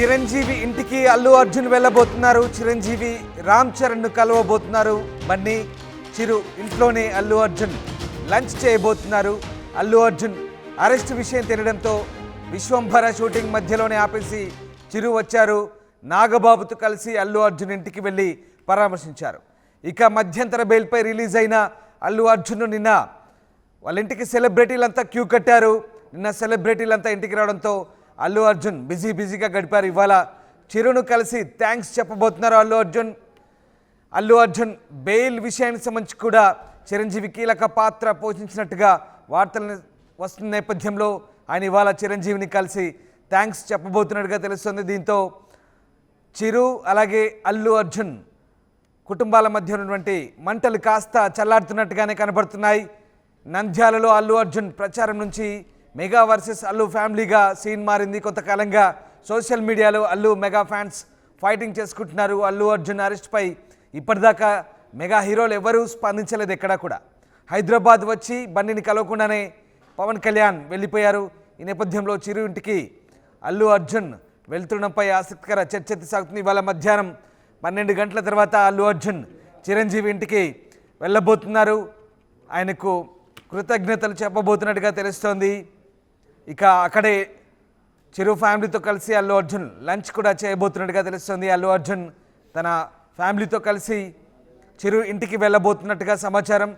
చిరంజీవి ఇంటికి అల్లు అర్జున్ వెళ్ళబోతున్నారు. చిరంజీవి రామ్ చరణ్ ను కలవబోతున్నారు. బన్నీ చిరు ఇంట్లోనే అల్లు అర్జున్ లంచ్ చేయబోతున్నారు. అల్లు అర్జున్ అరెస్ట్ విషయం తెలియడంతో విశ్వంభర షూటింగ్ మధ్యలోనే ఆపేసి చిరు వచ్చారు. నాగబాబుతో కలిసి అల్లు అర్జున్ ఇంటికి వెళ్ళి పరామర్శించారు. ఇక మధ్యంతర బెయిల్పై రిలీజ్ అయిన అల్లు అర్జున్ నిన్న వాళ్ళ ఇంటికి సెలబ్రిటీలంతా క్యూ కట్టారు. నిన్న సెలబ్రిటీలంతా ఇంటికి రావడంతో అల్లు అర్జున్ బిజీగా గడిపారు. ఇవాళ చిరును కలిసి థ్యాంక్స్ చెప్పబోతున్నారు అల్లు అర్జున్ బెయిల్ విషయానికి సంబంధించి కూడా చిరంజీవి కీలక పాత్ర పోషించినట్టుగా వార్తలు వస్తున్న నేపథ్యంలో ఆయన ఇవాళ చిరంజీవిని కలిసి థ్యాంక్స్ చెప్పబోతున్నట్టుగా తెలుస్తుంది. దీంతో చిరు అలాగే అల్లు అర్జున్ కుటుంబాల మధ్య ఉన్నటువంటి మంటలు కాస్త చల్లారుతున్నట్టుగానే కనబడుతున్నాయి. నంద్యాలలో అల్లు అర్జున్ ప్రచారం నుంచి మెగా వర్సెస్ అల్లు ఫ్యామిలీగా సీన్ మారింది. కొంతకాలంగా సోషల్ మీడియాలో అల్లు మెగా ఫ్యాన్స్ ఫైటింగ్ చేసుకుంటున్నారు. అల్లు అర్జున్ అరెస్ట్పై ఇప్పటిదాకా మెగా హీరోలు ఎవరూ స్పందించలేదు. ఎక్కడా కూడా హైదరాబాద్ వచ్చి బన్నీని కలవకుండానే పవన్ కళ్యాణ్ వెళ్ళిపోయారు. ఈ నేపథ్యంలో చిరు ఇంటికి అల్లు అర్జున్ వెళ్తుండడంపై ఆసక్తికర చర్చ సాగుతుంది. ఇవాళ మధ్యాహ్నం 12 గంటల తర్వాత అల్లు అర్జున్ చిరంజీవి ఇంటికి వెళ్ళబోతున్నారు. ఆయనకు కృతజ్ఞతలు చెప్పబోతున్నట్టుగా తెలుస్తోంది. ఇక అక్కడే చిరు ఫ్యామిలీతో కలిసి అల్లు అర్జున్ లంచ్ కూడా చేయబోతున్నట్టుగా తెలుస్తుంది. అల్లు అర్జున్ తన ఫ్యామిలీతో కలిసి చిరు ఇంటికి వెళ్ళబోతున్నట్టుగా సమాచారం.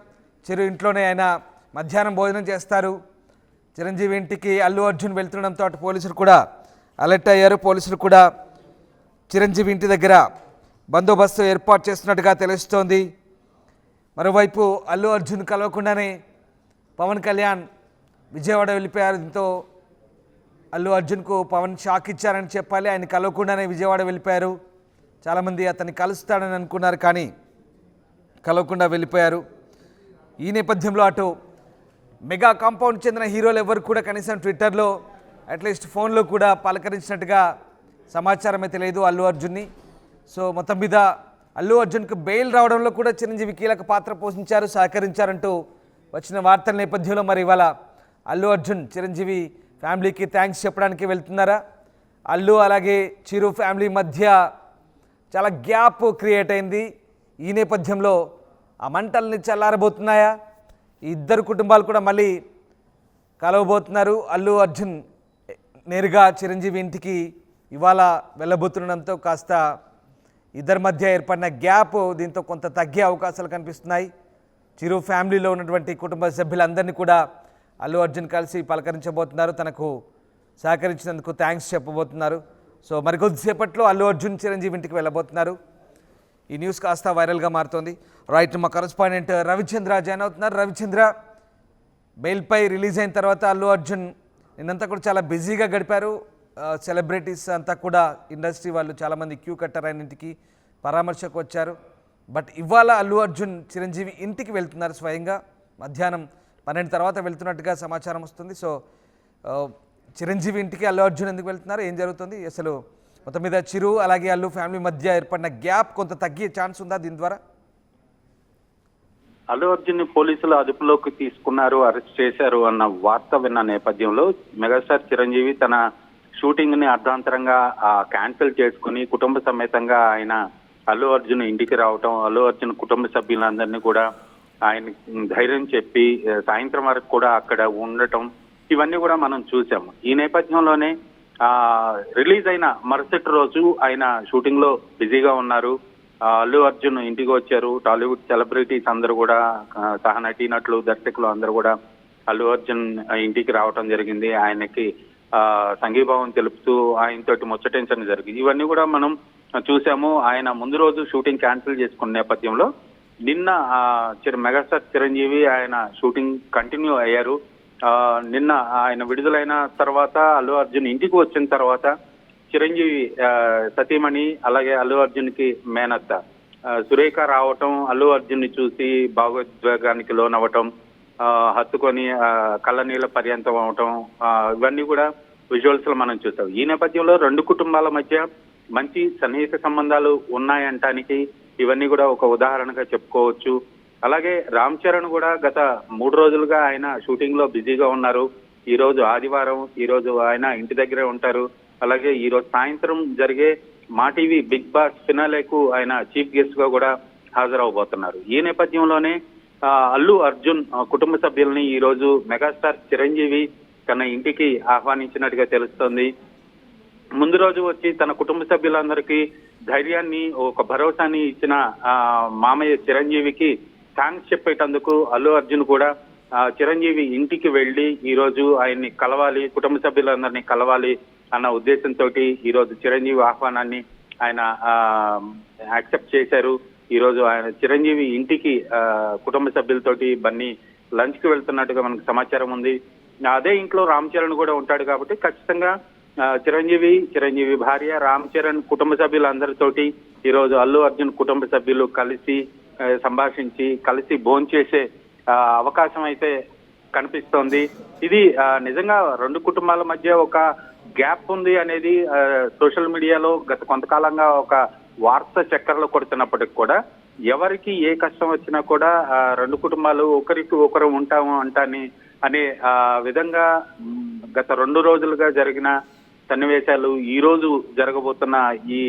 చిరు ఇంట్లోనే ఆయన మధ్యాహ్నం భోజనం చేస్తారు. చిరంజీవి ఇంటికి అల్లు అర్జున్ వెళ్తుండడంతో అటు పోలీసులు కూడా అలర్ట్ అయ్యారు. పోలీసులు కూడా చిరంజీవి ఇంటి దగ్గర బందోబస్తు ఏర్పాటు చేస్తున్నట్టుగా తెలుస్తోంది. మరోవైపు అల్లు అర్జున్ కలవకుండానే పవన్ కళ్యాణ్ విజయవాడ వెళ్ళిపోయారు. దీంతో అల్లు అర్జున్కు పవన్ షాక్ ఇచ్చారని చెప్పాలి. ఆయన కలవకుండానే విజయవాడ వెళ్ళిపోయారు. చాలామంది అతన్ని కలుస్తాడని అనుకున్నారు, కానీ కలవకుండా వెళ్ళిపోయారు. ఈ నేపథ్యంలో అటు మెగా కాంపౌండ్ చెందిన హీరోలు ఎవరు కూడా కనీసం ట్విట్టర్లో అట్లీస్ట్ ఫోన్లో కూడా పలకరించినట్టుగా సమాచారం అయితే లేదు అల్లు అర్జున్ని. సో మొత్తం మీద అల్లు అర్జున్కు బెయిల్ రావడంలో కూడా చిరంజీవి కీలక పాత్ర పోషించారు, సహకరించారంటూ వచ్చిన వార్తల నేపథ్యంలో మరి ఇవాళ అల్లు అర్జున్ చిరంజీవి ఫ్యామిలీకి థ్యాంక్స్ చెప్పడానికి వెళ్తున్నారా? అల్లు అలాగే చిరు ఫ్యామిలీ మధ్య చాలా గ్యాప్ క్రియేట్ అయింది. ఈ నేపథ్యంలో ఆ మంటల్ని చల్లారబోతున్నాయా? ఈ ఇద్దరు కుటుంబాలు కూడా మళ్ళీ కలవబోతున్నారు. అల్లు అర్జున్ నేరుగా చిరంజీవి ఇంటికి ఇవాళ వెళ్ళబోతుండడంతో కాస్త ఇద్దరి మధ్య ఏర్పడిన గ్యాప్ దీంతో కొంత తగ్గే అవకాశాలు కనిపిస్తున్నాయి. చిరు ఫ్యామిలీలో ఉన్నటువంటి కుటుంబ సభ్యులందరినీ కూడా అల్లు అర్జున్ కలిసి పలకరించబోతున్నారు. తనకు సహకరించినందుకు థ్యాంక్స్ చెప్పబోతున్నారు. సో మరికొద్దిసేపట్లో అల్లు అర్జున్ చిరంజీవి ఇంటికి వెళ్ళబోతున్నారు. ఈ న్యూస్ కాస్త వైరల్గా మారుతోంది. రైట్, మా కరెస్పాండెంట్ రవిచంద్ర జాయిన్ అవుతున్నారు. రవిచంద్ర, బెయిల్పై రిలీజ్ అయిన తర్వాత అల్లు అర్జున్ నిన్నంతా కూడా చాలా బిజీగా గడిపారు. సెలబ్రిటీస్ అంతా కూడా ఇండస్ట్రీ వాళ్ళు చాలామంది క్యూ కట్టారు, ఆయన ఇంటికి పరామర్శకు వచ్చారు. బట్ ఇవాళ అల్లు అర్జున్ చిరంజీవి ఇంటికి వెళ్తున్నారు. స్వయంగా మధ్యాహ్నం 12 తర్వాత వెళ్తున్నట్టుగా సమాచారం వస్తుంది. సో చిరంజీవి ఇంటికి అల్లు అర్జున్ ఎందుకు వెళ్తున్నారు, ఏం జరుగుతుంది అసలు? మొత్తం మీద చిరు అలాగే అల్లు ఫ్యామిలీ మధ్య ఏర్పడిన గ్యాప్ కొంత తగ్గే ఛాన్స్ ఉందా దీని ద్వారా? అల్లు అర్జున్ పోలీసులు అదుపులోకి తీసుకున్నారు, అరెస్ట్ చేశారు అన్న వార్త విన్న నేపథ్యంలో మెగాస్టార్ చిరంజీవి తన షూటింగ్ ని అర్ధాంతరంగా క్యాన్సిల్ చేసుకుని కుటుంబ సమేతంగా ఆయన అల్లు అర్జున్ ఇంటికి రావటం, అల్లు అర్జున్ కుటుంబ సభ్యులందరినీ కూడా ఆయన ధైర్యం చెప్పి సాయంత్రం వరకు కూడా అక్కడ ఉండటం, ఇవన్నీ కూడా మనం చూసాము. ఈ నేపథ్యంలోనే రిలీజ్ అయిన మరుసటి రోజు ఆయన షూటింగ్ లో బిజీగా ఉన్నారు. అల్లు అర్జున్ ఇంటికి వచ్చారు. టాలీవుడ్ సెలబ్రిటీస్ అందరూ కూడా సహ నటీనటులు, దర్శకులు అందరూ కూడా అల్లు అర్జున్ ఇంటికి రావటం జరిగింది. ఆయనకి సంఘీభావం తెలుపుతూ ఆయనతోటి ముచ్చటించడం జరిగింది. ఇవన్నీ కూడా మనం చూసాము. ఆయన ముందు రోజు షూటింగ్ క్యాన్సిల్ చేసుకున్న నేపథ్యంలో నిన్న మెగాస్టార్ చిరంజీవి ఆయన షూటింగ్ కంటిన్యూ అయ్యారు. నిన్న ఆయన విడుదలైన తర్వాత అల్లు అర్జున్ ఇంటికి వచ్చిన తర్వాత చిరంజీవి సతీమణి అలాగే అల్లు అర్జున్ కి మేనత్త సురేఖ రావటం, అల్లు అర్జున్ ని చూసి భావోద్వేగానికి లోనవ్వటం, హత్తుకొని కళ్ళనీళ్ళ పర్యంతం అవటం, ఇవన్నీ కూడా విజువల్స్ లో మనం చూసాం. ఈ నేపథ్యంలో రెండు కుటుంబాల మధ్య మంచి సన్నిహిత సంబంధాలు ఉన్నాయంటానికి ఇవన్నీ కూడా ఒక ఉదాహరణగా చెప్పుకోవచ్చు. అలాగే రామ్ చరణ్ కూడా గత 3 రోజులుగా ఆయన షూటింగ్ లో బిజీగా ఉన్నారు. ఈ రోజు ఆదివారం, ఈ రోజు ఆయన ఇంటి దగ్గరే ఉంటారు. అలాగే ఈ రోజు సాయంత్రం జరిగే మా టీవీ బిగ్ బాస్ ఫినాలేకు ఆయన చీఫ్ గెస్ట్ గా కూడా హాజరవబోతున్నారు. ఈ నేపథ్యంలోనే అల్లు అర్జున్ కుటుంబ సభ్యుల్ని ఈ రోజు మెగాస్టార్ చిరంజీవి తన ఇంటికి ఆహ్వానించినట్టుగా తెలుస్తోంది. ముందు రోజు వచ్చి తన కుటుంబ సభ్యులందరికీ ధైర్యాన్ని, ఒక భరోసాని ఇచ్చిన మామయ్య చిరంజీవికి థ్యాంక్స్ చెప్పేటందుకు అల్లు అర్జున్ కూడా చిరంజీవి ఇంటికి వెళ్లి ఈ రోజు ఆయన్ని కలవాలి, కుటుంబ సభ్యులందరినీ కలవాలి అన్న ఉద్దేశంతో ఈ రోజు చిరంజీవి ఆహ్వానాన్ని ఆయన యాక్సెప్ట్ చేశారు. ఈ రోజు ఆయన చిరంజీవి ఇంటికి కుటుంబ సభ్యులతోటి బన్నీ లంచ్ కి వెళ్తున్నట్టుగా మనకు సమాచారం ఉంది. అదే ఇంట్లో రామ్ చరణ్ కూడా ఉంటాడు కాబట్టి ఖచ్చితంగా చిరంజీవి భార్య, రామ్ చరణ్ కుటుంబ సభ్యులందరితోటి ఈ రోజు అల్లు అర్జున్ కుటుంబ సభ్యులు కలిసి సంభాషించి కలిసి భోంచేసే అవకాశం అయితే కనిపిస్తోంది. ఇది నిజంగా రెండు కుటుంబాల మధ్య ఒక గ్యాప్ ఉంది అనేది సోషల్ మీడియాలో గత కొంతకాలంగా ఒక వార్త చక్కర్లు కొడుతున్నప్పటికి కూడా ఎవరికి ఏ కష్టం వచ్చినా కూడా రెండు కుటుంబాలు ఒకరికి ఒకరు ఉంటాము అనే విధంగా గత 2 రోజులుగా జరిగిన సన్నివేశాలు ఈ రోజు జరగబోతున్న ఈ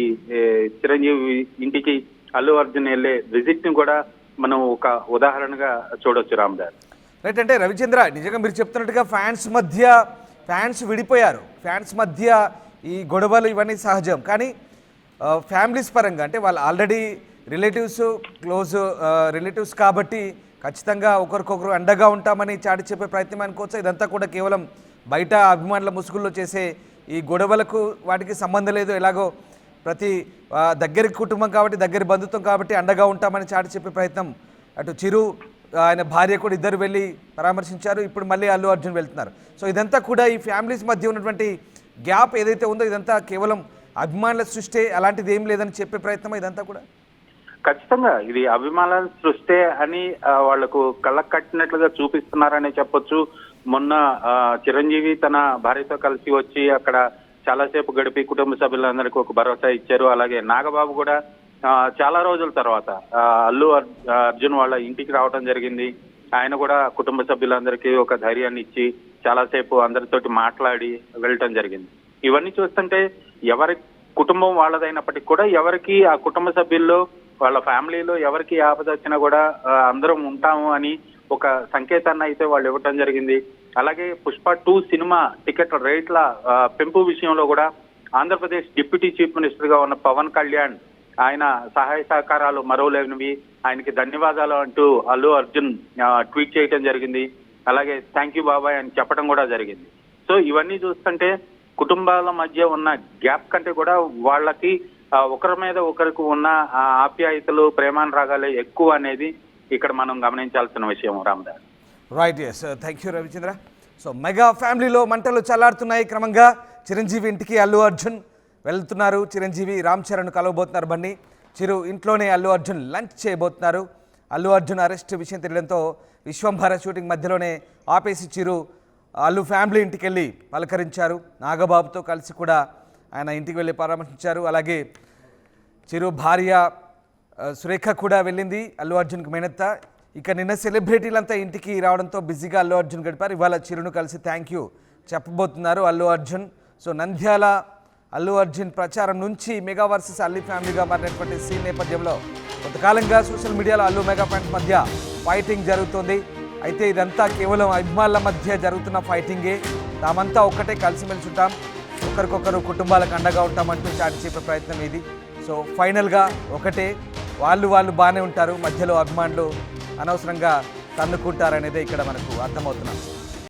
చిరంజీవి ఇంటికి అల్లు అర్జున్ వెళ్ళే విజిట్ ని కూడా మనం ఒక ఉదాహరణగా చూడొచ్చు. రామ్దాస్ రైట్. అంటే రవిచంద్ర, నిజంగా మీరు చెప్తున్నట్టుగా ఫ్యాన్స్ విడిపోయారు. ఫ్యాన్స్ మధ్య ఈ గొడవలు ఇవన్నీ సహజం. కానీ ఫ్యామిలీస్ పరంగా అంటే వాళ్ళు ఆల్రెడీ క్లోజ్ రిలేటివ్స్ కాబట్టి ఖచ్చితంగా ఒకరికొకరు అండగా ఉంటామని చాటి చెప్పే ప్రయత్నం అనుకోవచ్చు. ఇదంతా కూడా కేవలం బయట అభిమానుల ముసుగుల్లో చేసే ఈ గొడవలకు వాటికి సంబంధం లేదు. ఎలాగో ప్రతి దగ్గరి కుటుంబం కాబట్టి, దగ్గరి బంధుత్వం కాబట్టి అండగా ఉంటామని చాటి చెప్పే ప్రయత్నం అటు చిరు, ఆయన భార్య కూడా ఇద్దరు వెళ్ళి పరామర్శించారు. ఇప్పుడు మళ్ళీ అల్లు అర్జున్ వెళ్తున్నారు. సో ఇదంతా కూడా ఈ ఫ్యామిలీస్ మధ్య ఉన్నటువంటి గ్యాప్ ఏదైతే ఉందో ఇదంతా కేవలం అభిమానుల సృష్టి, అలాంటిది ఏం లేదని చెప్పే ప్రయత్నం ఇదంతా కూడా ఖచ్చితంగా ఇది అభిమానుల సృష్టి అని వాళ్లకు కళ్ళకు కట్టినట్లుగా చూపిస్తున్నారని చెప్పొచ్చు. మొన్న చిరంజీవి తన భార్యతో కలిసి వచ్చి అక్కడ చాలాసేపు గడిపి కుటుంబ సభ్యులందరికీ ఒక భరోసా ఇచ్చారు. అలాగే నాగబాబు కూడా చాలా రోజుల తర్వాత అల్లు అర్జున్ వాళ్ళ ఇంటికి రావడం జరిగింది. ఆయన కూడా కుటుంబ సభ్యులందరికీ ఒక ధైర్యాన్ని ఇచ్చి చాలాసేపు అందరితోటి మాట్లాడి వెళ్ళటం జరిగింది. ఇవన్నీ చూస్తుంటే ఎవరి కుటుంబం వాళ్ళదైనప్పటికీ కూడా ఎవరికి ఆ కుటుంబ సభ్యుల్లో వాళ్ళ ఫ్యామిలీలో ఎవరికి ఆపద వచ్చినా కూడా అందరం ఉంటాము అని ఒక సంకేతాన్ని అయితే వాళ్ళు ఇవ్వటం జరిగింది. అలాగే పుష్ప 2 సినిమా టికెట్ రేట్ల పెంపు విషయంలో కూడా ఆంధ్రప్రదేశ్ డిప్యూటీ చీఫ్ మినిస్టర్ గా ఉన్న పవన్ కళ్యాణ్ ఆయన సహాయ సహకారాలు మరోలేనివి, ఆయనకి ధన్యవాదాలు అంటూ అల్లు అర్జున్ ట్వీట్ చేయడం జరిగింది. అలాగే థ్యాంక్ యూ బాబాయ్ అని చెప్పడం కూడా జరిగింది. సో ఇవన్నీ చూస్తుంటే కుటుంబాల మధ్య ఉన్న గ్యాప్ కంటే కూడా వాళ్ళకి ఒకరి మీద ఒకరికి ఉన్న ఆప్యాయతలు, ప్రేమానురాగాలే ఎక్కువ అనేది ఇక్కడ మనం గమనించాల్సిన విషయం. Ramdas right. Yes, thank you Ravichandra. So mega ఫ్యామిలీలో మంటలు చల్లారుతున్నాయి. క్రమంగా చిరంజీవి ఇంటికి అల్లు అర్జున్ వెళ్తున్నారు. చిరంజీవి రామ్ చరణ్ కలవబోతున్నారు. బన్నీ చిరు ఇంట్లోనే అల్లు అర్జున్ లంచ్ చేయబోతున్నారు. అల్లు అర్జున్ అరెస్ట్ విషయం తెలియడంతో విశ్వంభర షూటింగ్ మధ్యలోనే ఆపేసి చిరు అల్లు ఫ్యామిలీ ఇంటికి వెళ్ళి పలకరించారు. నాగబాబుతో కలిసి కూడా ఆయన ఇంటికి వెళ్ళి పరామర్శించారు. అలాగే చిరు భార్య సురేఖ కూడా వెళ్ళింది అల్లు అర్జున్కి మేనత్త. ఇక నిన్న సెలబ్రిటీలంతా ఇంటికి రావడంతో బిజీగా అల్లు అర్జున్ గడిపారు. ఇవాళ చిరును కలిసి థ్యాంక్ యూ చెప్పబోతున్నారు అల్లు అర్జున్. సో నంద్యాల అల్లు అర్జున్ ప్రచారం నుంచి మెగా వర్సెస్ అల్లు ఫ్యామిలీగా మారినటువంటి సీన్ నేపథ్యంలో కొంతకాలంగా సోషల్ మీడియాలో అల్లు మెగా ఫ్యాన్స్ మధ్య ఫైటింగ్ జరుగుతుంది. అయితే ఇదంతా కేవలం అభిమానుల మధ్య జరుగుతున్న ఫైటింగే. తామంతా ఒక్కటే కలిసిమెలిసి ఉంటాం, ఒకరికొకరు కుటుంబాలకు అండగా ఉంటామంటూ చాటి చెప్పే ప్రయత్నం ఇది. సో ఫైనల్గా ఒకటే, వాళ్ళు బాగానే ఉంటారు, మధ్యలో అభిమానులు అనవసరంగా తన్నుకుంటారనేదే ఇక్కడ మనకు అర్థమవుతున్నాం.